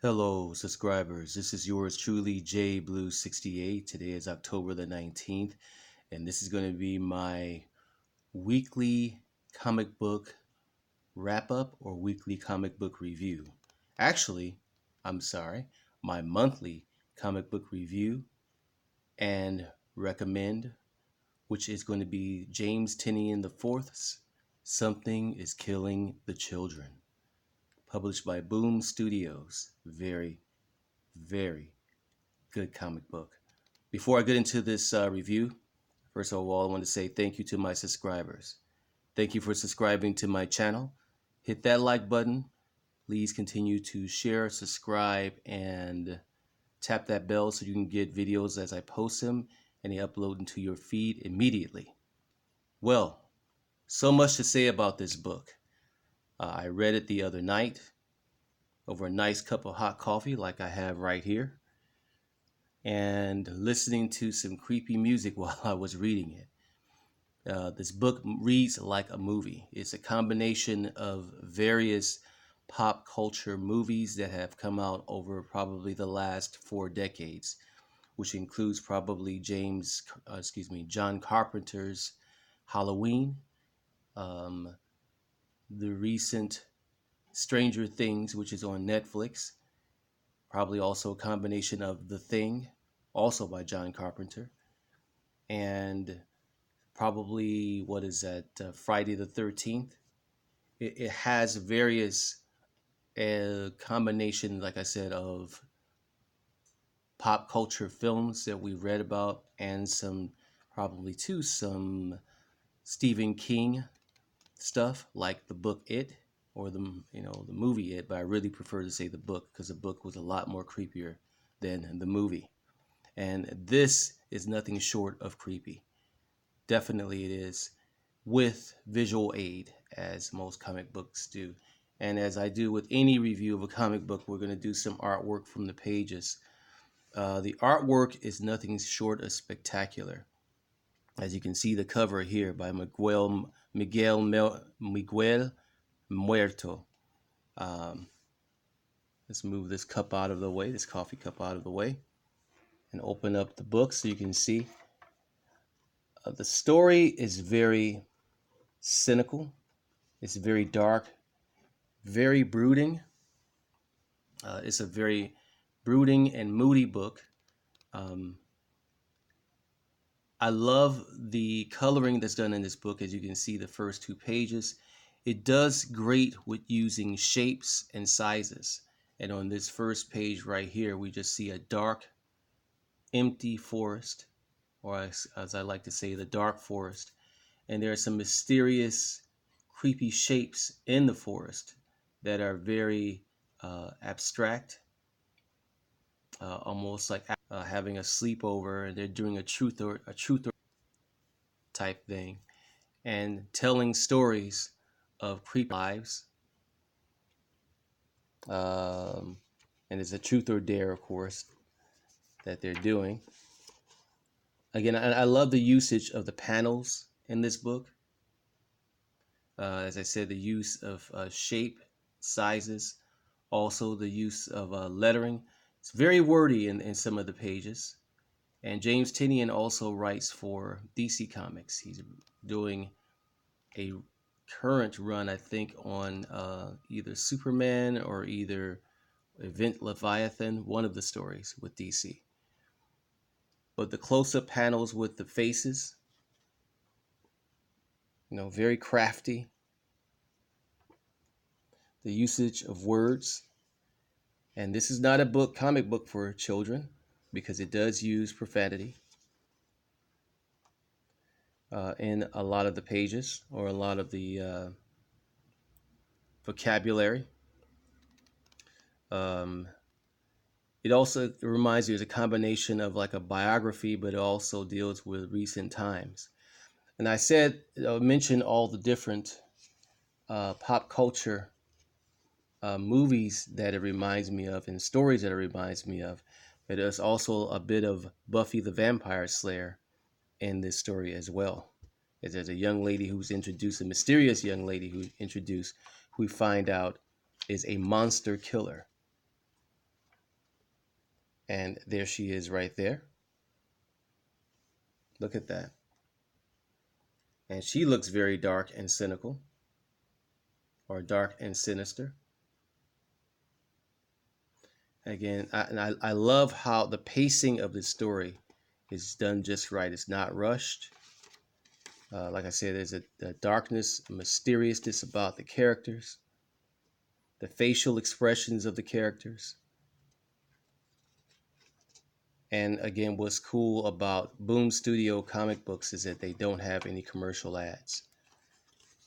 Hello, subscribers. This is yours truly, J Blue 68. Today is October the 19th, and this is going to be my weekly comic book wrap up or weekly comic book review. Actually, I'm sorry, my monthly comic book review and recommend, which is going to be James Tynion IV's Something is Killing the Children, published by Boom Studios. Very good comic book. Before I get into this review, first of all, I want to say thank you to my subscribers. Thank you for subscribing to my channel. Hit that like button. Please continue to share, subscribe, and tap that bell so you can get videos as I post them and they upload into your feed immediately. Well, so much to say about this book. I read it the other night over a nice cup of hot coffee like I have right here, and listening to some creepy music while I was reading it. This book reads like a movie. It's a combination of various pop culture movies that have come out over probably the last 4 decades, which includes probably John Carpenter's Halloween, um, the recent Stranger Things, which is on Netflix, probably also a combination of The Thing, also by John Carpenter, and probably what is that, Friday the 13th. It has various combination, like I said, of pop culture films that we read about and some probably too some Stephen King stuff like the book It, or the movie It, but I really prefer to say the book because the book was a lot more creepier than the movie. And this is nothing short of creepy. Definitely it is, with visual aid, as most comic books do. And as I do with any review of a comic book, we're going to do some artwork from the pages. The artwork is nothing short of spectacular. As you can see, the cover here by Miguel Muerto. Um, let's move this cup out of the way, this coffee cup out of the way, and open up the book so you can see. The story is very cynical. It's very dark, very brooding. It's a very brooding and moody book. Um, I love the coloring that's done in this book. As you can see, the first 2 pages, it does great with using shapes and sizes. And on this first page right here, we just see a dark, empty forest, or as I like to say, the dark forest. And there are some mysterious, creepy shapes in the forest that are very abstract, almost like having a sleepover, and they're doing a truth or type thing, and telling stories of creepy lives. Um, and it's a truth or dare, of course, that they're doing. Again, I love the usage of the panels in this book. As I said, the use of shape, sizes, also the use of lettering. It's very wordy in some of the pages. And James Tynion also writes for DC Comics. He's doing a current run, I think, on either Superman or either Event Leviathan, one of the stories with DC. But the close-up panels with the faces, very crafty. The usage of words. And this is not a comic book for children, because it does use profanity in a lot of the pages, or a lot of the vocabulary. Um, it also reminds you, it's a combination of like a biography, but it also deals with recent times. And I mentioned all the different pop culture movies that it reminds me of, and stories that it reminds me of. But there's also a bit of Buffy the Vampire Slayer in this story as well. As there's a young lady who's introduced, a mysterious young lady who we find out is a monster killer. And there she is right there. Look at that. And she looks very dark and cynical, or dark and sinister. Again, I love how the pacing of the story is done just right. It's not rushed. Like I said, there's a darkness, a mysteriousness about the characters, the facial expressions of the characters. And again, what's cool about Boom Studio comic books is that they don't have any commercial ads.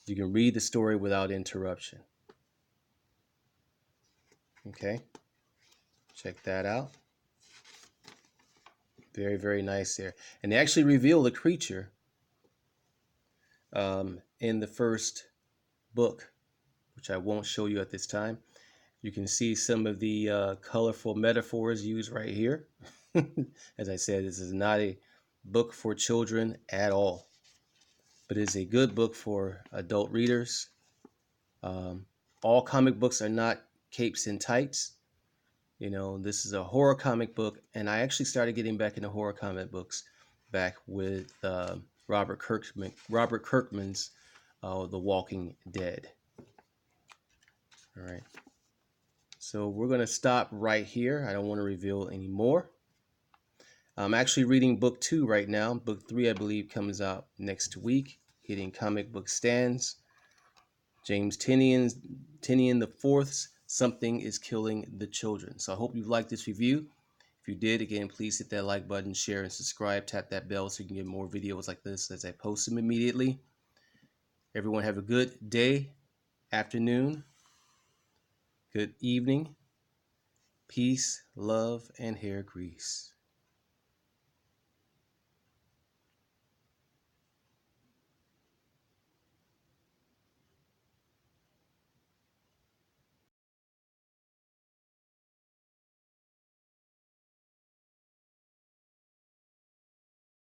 You can read the story without interruption. Okay, check that out. Very, very nice there. And they actually reveal the creature in the first book, which I won't show you at this time. You can see some of the colorful metaphors used right here. As I said, this is not a book for children at all, but it is a good book for adult readers. All comic books are not capes and tights. You know, this is a horror comic book, and I actually started getting back into horror comic books back with Robert Kirkman's The Walking Dead. All right. So we're going to stop right here. I don't want to reveal any more. I'm actually reading book 2 right now. Book 3, I believe, comes out next week, hitting comic book stands. James Tynion the Fourth's Something is Killing the Children. So I hope you liked this review. If you did, again, please hit that like button, share, and subscribe. Tap that bell so you can get more videos like this as I post them immediately. Everyone have a good day, afternoon, good evening. Peace, love, and hair grease.